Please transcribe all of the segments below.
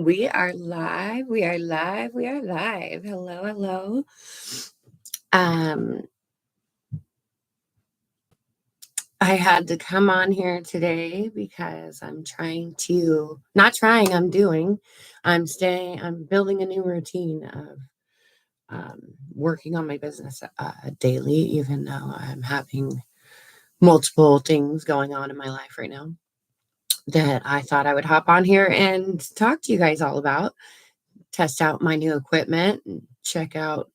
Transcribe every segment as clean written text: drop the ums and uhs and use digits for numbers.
We are live. We are live. We are live. Hello, hello. I had to come on here today because I'm I'm building a new routine of working on my business daily, even though I'm having multiple things going on in my life right now that I thought I would hop on here and talk to you guys all about. Test out my new equipment and check out,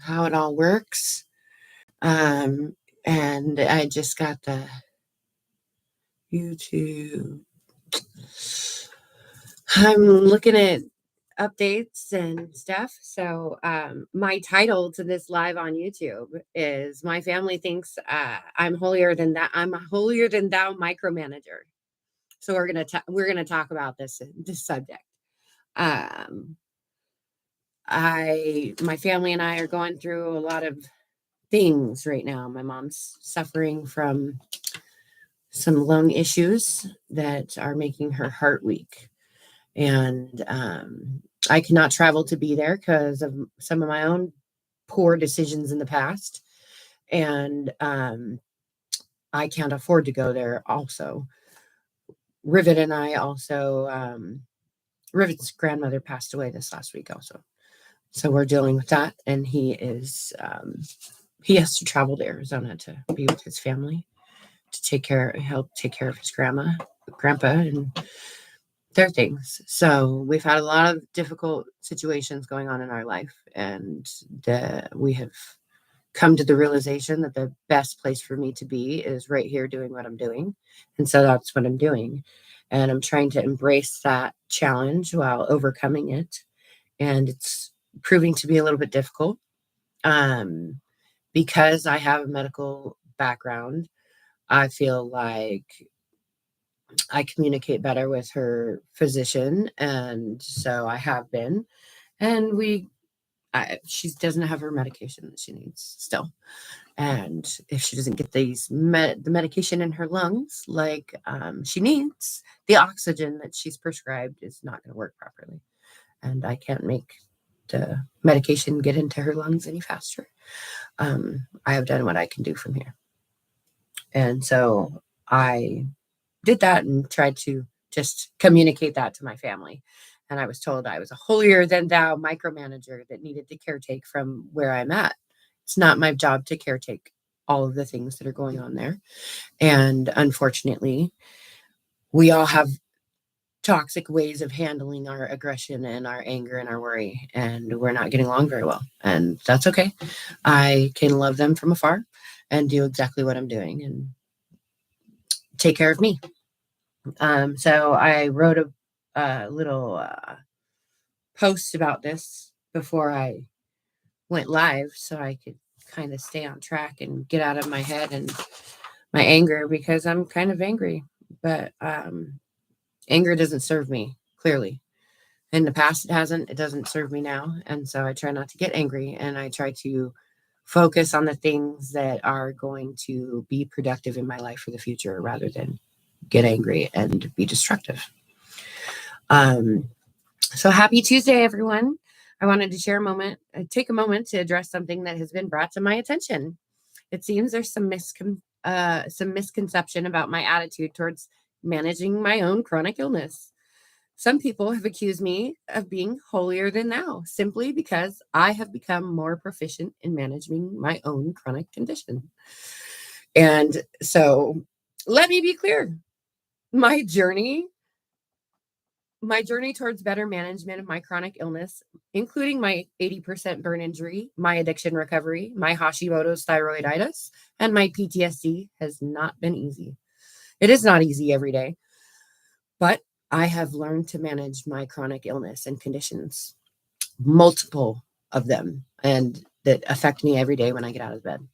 how it all works. And I just got the YouTube. I'm looking at updates and stuff. So my title to this live on YouTube is "My Family Thinks I'm Holier Than That. I'm a Holier Than Thou Micromanager." So we're gonna talk about this subject. My family and I are going through a lot of things right now. My mom's suffering from some lung issues that are making her heart weak. And I cannot travel to be there because of some of my own poor decisions in the past. And I can't afford to go there also. Rivet and I also, Rivet's grandmother passed away this last week also. So we're dealing with that. And he has to travel to Arizona to be with his family to help take care of his grandpa and their things. So we've had a lot of difficult situations going on in our life, and we have come to the realization that the best place for me to be is right here doing what I'm doing. And so that's what I'm doing. And I'm trying to embrace that challenge while overcoming it. And it's proving to be a little bit difficult because I have a medical background. I feel like I communicate better with her physician, and so I have been. And she doesn't have her medication that she needs still, and if she doesn't get the medication in her lungs like she needs, the oxygen that she's prescribed is not going to work properly, and I can't make the medication get into her lungs any faster. I have done what I can do from here, and so I did that and tried to just communicate that to my family. And I was told I was a holier than thou micromanager that needed to caretake from where I'm at. It's not my job to caretake all of the things that are going on there. And unfortunately, we all have toxic ways of handling our aggression and our anger and our worry, and we're not getting along very well. And that's okay. I can love them from afar and do exactly what I'm doing and take care of me. So I wrote a little post about this before I went live so I could kind of stay on track and get out of my head and my anger, because I'm kind of angry, but anger doesn't serve me, clearly. In the past, it doesn't serve me now. And so I try not to get angry, and I try to focus on the things that are going to be productive in my life for the future rather than get angry and be destructive. So happy Tuesday, everyone. I wanted to take a moment to address something that has been brought to my attention. It seems there's some misconception about my attitude towards managing my own chronic illness. Some people have accused me of being holier than thou simply because I have become more proficient in managing my own chronic condition. And so let me be clear. My journey towards better management of my chronic illness, including my 80% burn injury, my addiction recovery, my Hashimoto's thyroiditis, and my PTSD has not been easy. It is not easy every day, but I have learned to manage my chronic illness and conditions, multiple of them, and that affect me every day when I get out of bed.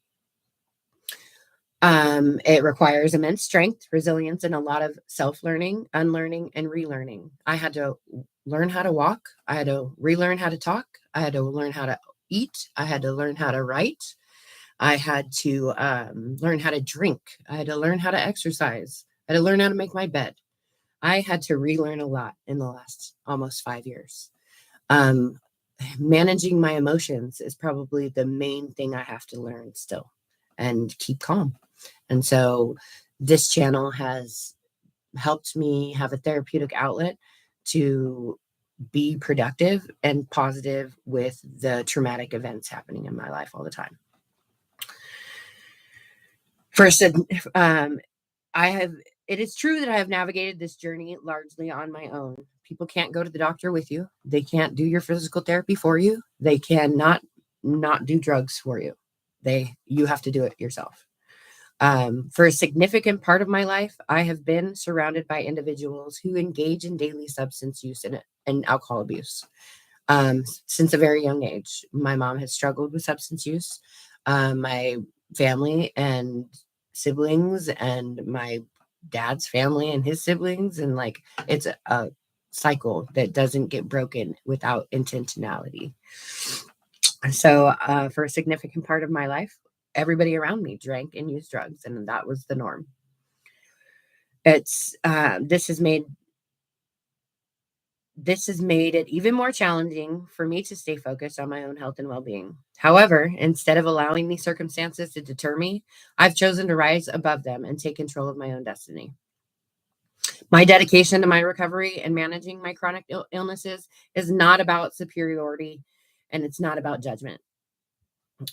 It requires immense strength, resilience, and a lot of self-learning, unlearning, and relearning. I had to learn how to walk. I had to relearn how to talk. I had to learn how to eat. I had to learn how to write. I had to learn how to drink. I had to learn how to exercise. I had to learn how to make my bed. I had to relearn a lot in the last almost 5 years. Um, Managing my emotions is probably the main thing I have to learn still, and keep calm. And so this channel has helped me have a therapeutic outlet to be productive and positive with the traumatic events happening in my life all the time. First, I have, it is true that I have navigated this journey largely on my own. People can't go to the doctor with you. They can't do your physical therapy for you. They cannot not do drugs for you. You have to do it yourself. For a significant part of my life, I have been surrounded by individuals who engage in daily substance use and alcohol abuse. Since a very young age, my mom has struggled with substance use. My family and siblings, and my dad's family and his siblings, and like it's a cycle that doesn't get broken without intentionality. So, for a significant part of my life, everybody around me drank and used drugs, and that was the norm. It's this has made it even more challenging for me to stay focused on my own health and well-being. However, instead of allowing these circumstances to deter me, I've chosen to rise above them and take control of my own destiny. My dedication to my recovery and managing my chronic illnesses is not about superiority, and it's not about judgment.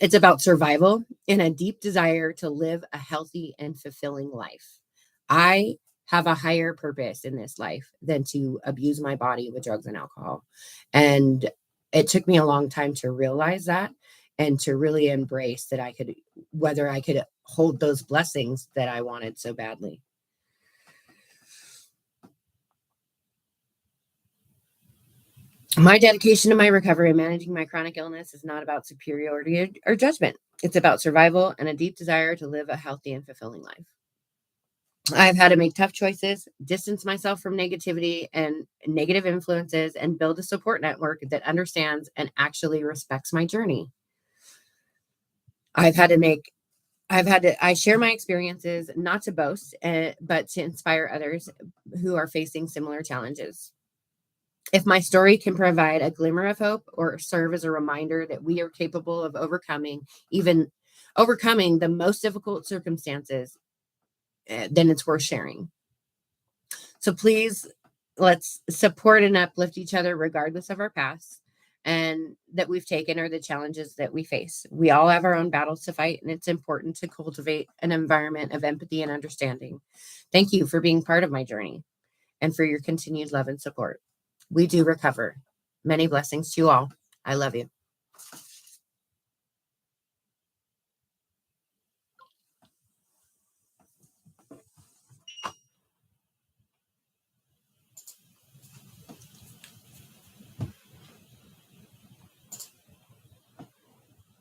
It's about survival and a deep desire to live a healthy and fulfilling life. I have a higher purpose in this life than to abuse my body with drugs and alcohol. And it took me a long time to realize that, and to really embrace that whether I could hold those blessings that I wanted so badly. My dedication to my recovery and managing my chronic illness is not about superiority or judgment. It's about survival and a deep desire to live a healthy and fulfilling life. I've had to make tough choices, distance myself from negativity and negative influences, and build a support network that understands and actually respects my journey. I've had to make, I share my experiences not to boast, but to inspire others who are facing similar challenges. If my story can provide a glimmer of hope or serve as a reminder that we are capable of even overcoming the most difficult circumstances, then it's worth sharing. So please, let's support and uplift each other regardless of our past and that we've taken, or the challenges that we face. We all have our own battles to fight, and it's important to cultivate an environment of empathy and understanding. Thank you for being part of my journey and for your continued love and support. We do recover. Many blessings to you all. I love you.